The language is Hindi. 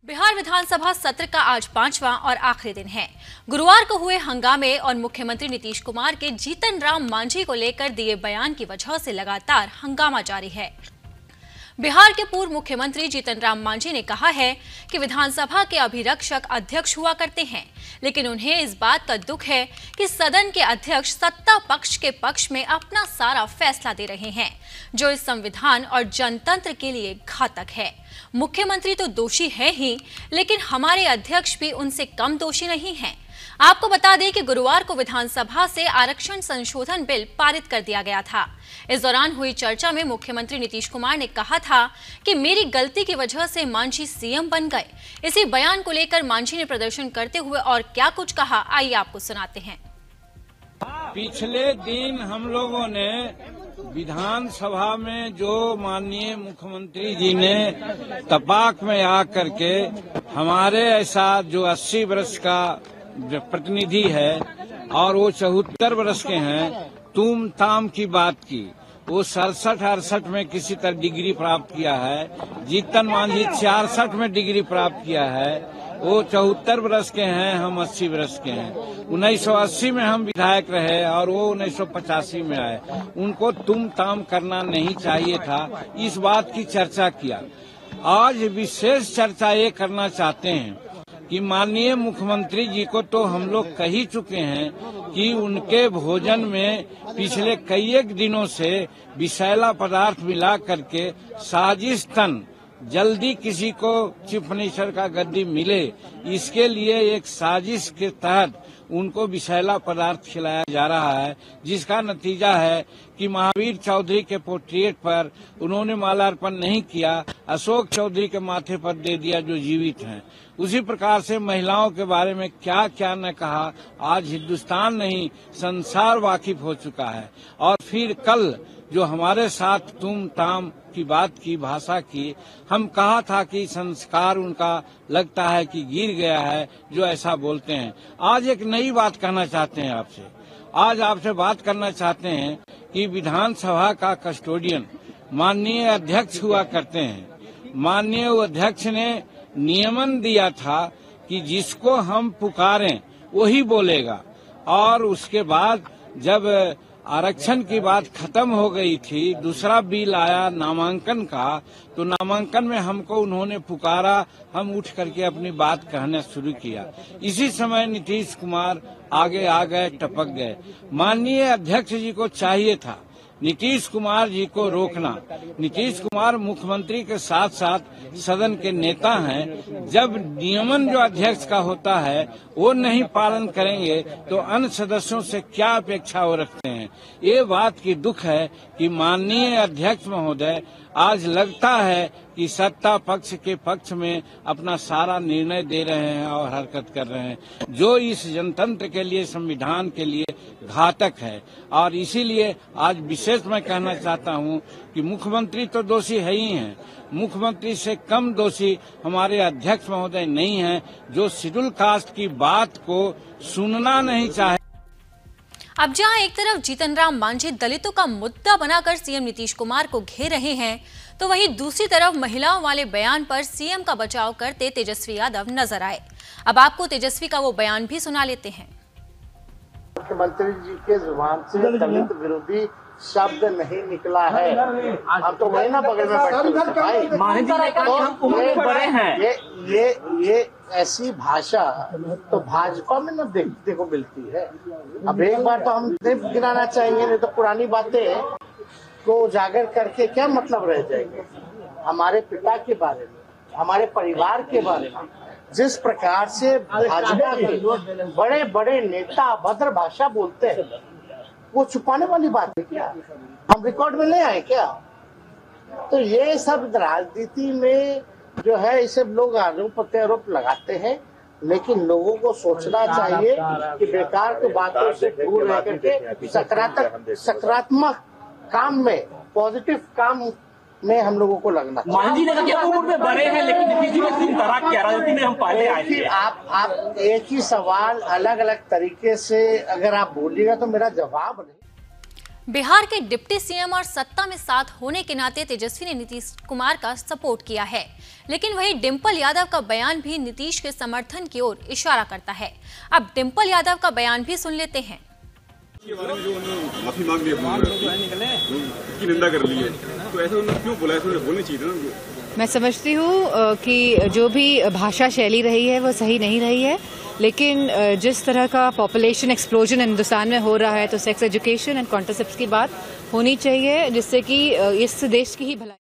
बिहार विधानसभा सत्र का आज 5वां और आखिरी दिन है। गुरुवार को हुए हंगामे और मुख्यमंत्री नीतीश कुमार के जीतन राम मांझी को लेकर दिए बयान की वजह से लगातार हंगामा जारी है। बिहार के पूर्व मुख्यमंत्री जीतन राम मांझी ने कहा है कि विधानसभा के अभिरक्षक अध्यक्ष हुआ करते हैं, लेकिन उन्हें इस बात का दुख है कि सदन के अध्यक्ष सत्ता पक्ष के पक्ष में अपना सारा फैसला दे रहे हैं, जो इस संविधान और जनतंत्र के लिए घातक है। मुख्यमंत्री तो दोषी है ही, लेकिन हमारे अध्यक्ष भी उनसे कम दोषी नहीं हैं। आपको बता दें कि गुरुवार को विधानसभा से आरक्षण संशोधन बिल पारित कर दिया गया था। इस दौरान हुई चर्चा में मुख्यमंत्री नीतीश कुमार ने कहा था कि मेरी गलती की वजह से मांझी सीएम बन गए। इसी बयान को लेकर मांझी ने प्रदर्शन करते हुए और क्या कुछ कहा, आइए आपको सुनाते हैं। पिछले दिन हम लोगों ने विधानसभा में जो माननीय मुख्यमंत्री जी ने तपाक में आकर के हमारे ऐसा जो 80 वर्ष का प्रतिनिधि है और वो 74 वर्ष के हैं, तुम ताम की बात की। वो 67-68 में किसी तरह डिग्री प्राप्त किया है। जीतन मांझी 66 में डिग्री प्राप्त किया है। वो 74 वर्ष के हैं, हम 80 वर्ष के हैं। 1980 में हम विधायक रहे और वो 1985 में आए। उनको तुम ताम करना नहीं चाहिए था, इस बात की चर्चा किया। आज विशेष चर्चा ये करना चाहते हैं कि माननीय मुख्यमंत्री जी को तो हम लोग कह ही चुके हैं कि उनके भोजन में पिछले कई एक दिनों से विषैला पदार्थ मिला करके साजिशतन जल्दी किसी को चीफ मिनिस्टर का गद्दी मिले, इसके लिए एक साजिश के तहत उनको विषैला पदार्थ खिलाया जा रहा है, जिसका नतीजा है कि महावीर चौधरी के पोर्ट्रेट पर उन्होंने माल्यार्पण नहीं किया, अशोक चौधरी के माथे पर दे दिया जो जीवित हैं। उसी प्रकार से महिलाओं के बारे में क्या क्या न कहा, आज हिंदुस्तान नहीं संसार वाकिफ हो चुका है। और फिर कल जो हमारे साथ तुम ताम की बात की, भाषा की, हम कहा था कि संस्कार उनका लगता है कि गिर गया है जो ऐसा बोलते हैं। आज एक नई बात कहना चाहते हैं आपसे। आज आपसे बात करना चाहते हैं कि विधानसभा का कस्टोडियन माननीय अध्यक्ष हुआ करते हैं। माननीय अध्यक्ष ने नियमन दिया था कि जिसको हम पुकारें वही बोलेगा, और उसके बाद जब आरक्षण की बात खत्म हो गई थी, दूसरा बिल आया नामांकन का, तो नामांकन में हमको उन्होंने पुकारा, हम उठ करके अपनी बात कहना शुरू किया। इसी समय नीतीश कुमार आगे आ गए, टपक गए। माननीय अध्यक्ष जी को चाहिए था नीतीश कुमार जी को रोकना। नीतीश कुमार मुख्यमंत्री के साथ साथ सदन के नेता हैं। जब नियमन जो अध्यक्ष का होता है वो नहीं पालन करेंगे तो अन्य सदस्यों से क्या अपेक्षा वो रखते हैं। ये बात की दुख है कि माननीय अध्यक्ष महोदय आज लगता है कि सत्ता पक्ष के पक्ष में अपना सारा निर्णय दे रहे हैं और हरकत कर रहे हैं, जो इस जनतंत्र के लिए, संविधान के लिए घातक है। और इसीलिए आज विशेष मैं कहना चाहता हूं कि मुख्यमंत्री तो दोषी है ही हैं, मुख्यमंत्री से कम दोषी हमारे अध्यक्ष महोदय नहीं हैं, जो शेड्यूल कास्ट की बात को सुनना नहीं चाहे। अब जहां एक तरफ जीतन राम मांझी दलितों का मुद्दा बनाकर सीएम नीतीश कुमार को घेर रहे हैं, तो वहीं दूसरी तरफ महिलाओं वाले बयान पर सीएम का बचाव करते तेजस्वी यादव नजर आए। अब आपको तेजस्वी का वो बयान भी सुना लेते हैं। मुख्यमंत्री जी के जुबान से दलित विरोधी शब्द नहीं निकला है। अब तो वही ना बगल में ये ऐसी भाषा तो भाजपा में न देखने को मिलती है। अब एक बार तो हम गिराना चाहेंगे, नहीं तो पुरानी बातें को उजागर करके क्या मतलब रह जाएंगे। हमारे पिता के बारे में, हमारे परिवार के बारे में जिस प्रकार से भाजपा के बड़े बड़े नेता अभद्र भाषा बोलते हैं, वो छुपाने वाली बात है क्या? हम रिकॉर्ड में ले आए क्या? तो ये सब राजनीति में जो है, इसे लोग आरोप प्रत्यारोप लगाते हैं, लेकिन लोगों को सोचना चाहिए कि बेकार की बातों से दूर रह करके सकारात्मक काम में, पॉजिटिव काम में हम लोगों को लगना चाहिए। मांझी ने कहा उम्र में बड़े हैं, लेकिन नीतीश जी ने तराक किया, राजनीति में हम पहले आए थे। आप एक ही सवाल अलग अलग तरीके से अगर आप बोलिएगा तो मेरा जवाब नहीं। बिहार के डिप्टी सीएम और सत्ता में साथ होने के नाते तेजस्वी ने नीतीश कुमार का सपोर्ट किया है, लेकिन वहीं डिंपल यादव का बयान भी नीतीश के समर्थन की ओर इशारा करता है। अब डिंपल यादव का बयान भी सुन लेते हैं। के बारे में जो उन्होंने माफी मांग ली उसकी निंदा कर ली है, तो ऐसा उन्होंने क्यों बोला? ऐसा बोलनी चाहिए ना। मैं समझती हूँ कि जो भी भाषा शैली रही है वो सही नहीं रही है, लेकिन जिस तरह का पॉपुलेशन एक्सप्लोजन हिंदुस्तान में हो रहा है तो सेक्स एजुकेशन एंड कॉन्ट्रासेप्शन की बात होनी चाहिए, जिससे कि इस देश की ही भलाई